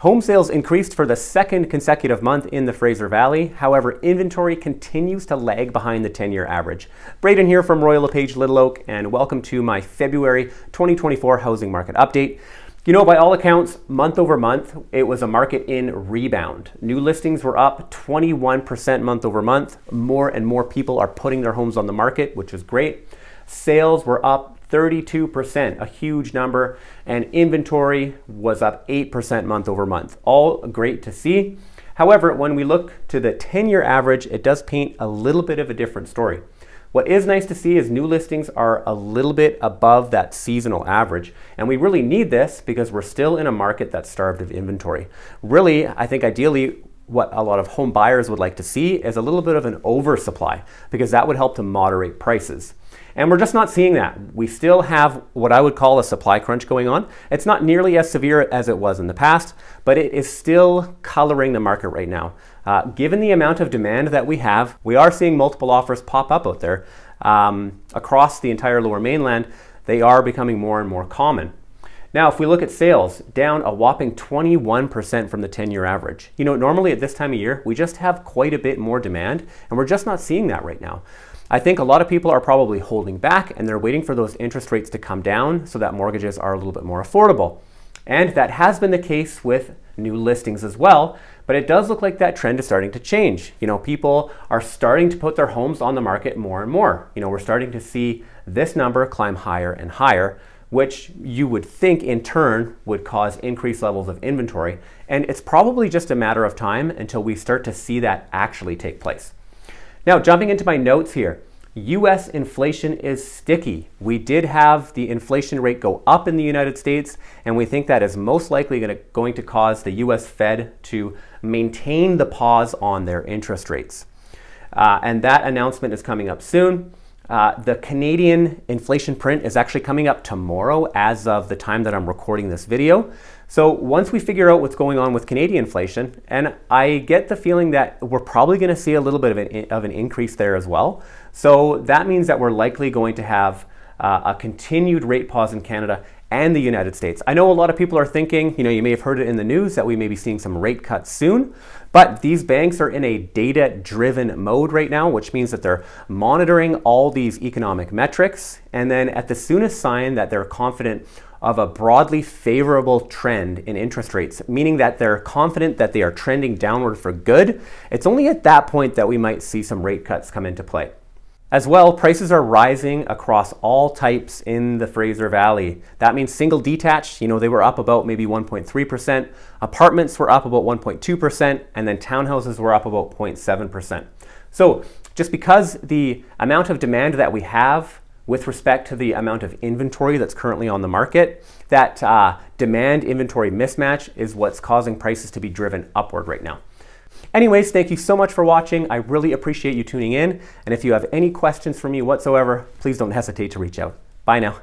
Home sales increased for the second consecutive month in the Fraser Valley. However, inventory continues to lag behind the 10-year average. Braden here from Royal LePage Little Oak, and welcome to my February 2024 housing market update. You know, by all accounts, month over month, it was a market in rebound. New listings were up 21% month over month. More and more people are putting their homes on the market, which is great. Sales were up 32%, a huge number, and inventory was up 8% month over month. All great to see. However, when we look to the 10-year average, it does paint a little bit of a different story. What is nice to see is new listings are a little bit above that seasonal average, and we really need this because we're still in a market that's starved of inventory. Really, I think ideally, what a lot of home buyers would like to see is a little bit of an oversupply, because that would help to moderate prices. And we're just not seeing that. We still have what I would call a supply crunch going on. It's not nearly as severe as it was in the past, but it is still coloring the market right now. Given the amount of demand that we have, we are seeing multiple offers pop up out there across the entire Lower Mainland. They are becoming more and more common. Now, if we look at sales, down a whopping 21% from the 10-year average. You know, normally at this time of year, we just have quite a bit more demand, and we're just not seeing that right now. I think a lot of people are probably holding back, and they're waiting for those interest rates to come down so that mortgages are a little bit more affordable. And that has been the case with new listings as well, but it does look like that trend is starting to change. You know, people are starting to put their homes on the market more and more. You know, we're starting to see this number climb higher and higher, which you would think in turn would cause increased levels of inventory. And it's probably just a matter of time until we start to see that actually take place. Now, jumping into my notes here, US inflation is sticky. We did have the inflation rate go up in the United States, and we think that is most likely going to cause the US Fed to maintain the pause on their interest rates. And that announcement is coming up soon. The Canadian inflation print is actually coming up tomorrow as of the time that I'm recording this video. So once we figure out what's going on with Canadian inflation, and I get the feeling that we're probably going to see a little bit of an increase there as well. So that means that we're likely going to have a continued rate pause in Canada and the United States. I know a lot of people are thinking, you know, you may have heard it in the news that we may be seeing some rate cuts soon, but these banks are in a data-driven mode right now, which means that they're monitoring all these economic metrics, and then at the soonest sign that they're confident of a broadly favorable trend in interest rates, meaning that they're confident that they are trending downward for good, it's only at that point that we might see some rate cuts come into play. As well, prices are rising across all types in the Fraser Valley. That means single detached, you know, they were up about maybe 1.3%, apartments were up about 1.2%, and then townhouses were up about 0.7%. So just because the amount of demand that we have with respect to the amount of inventory that's currently on the market, that demand inventory mismatch is what's causing prices to be driven upward right now. Anyways, thank you so much for watching. I really appreciate you tuning in. And if you have any questions for me whatsoever, please don't hesitate to reach out. Bye now.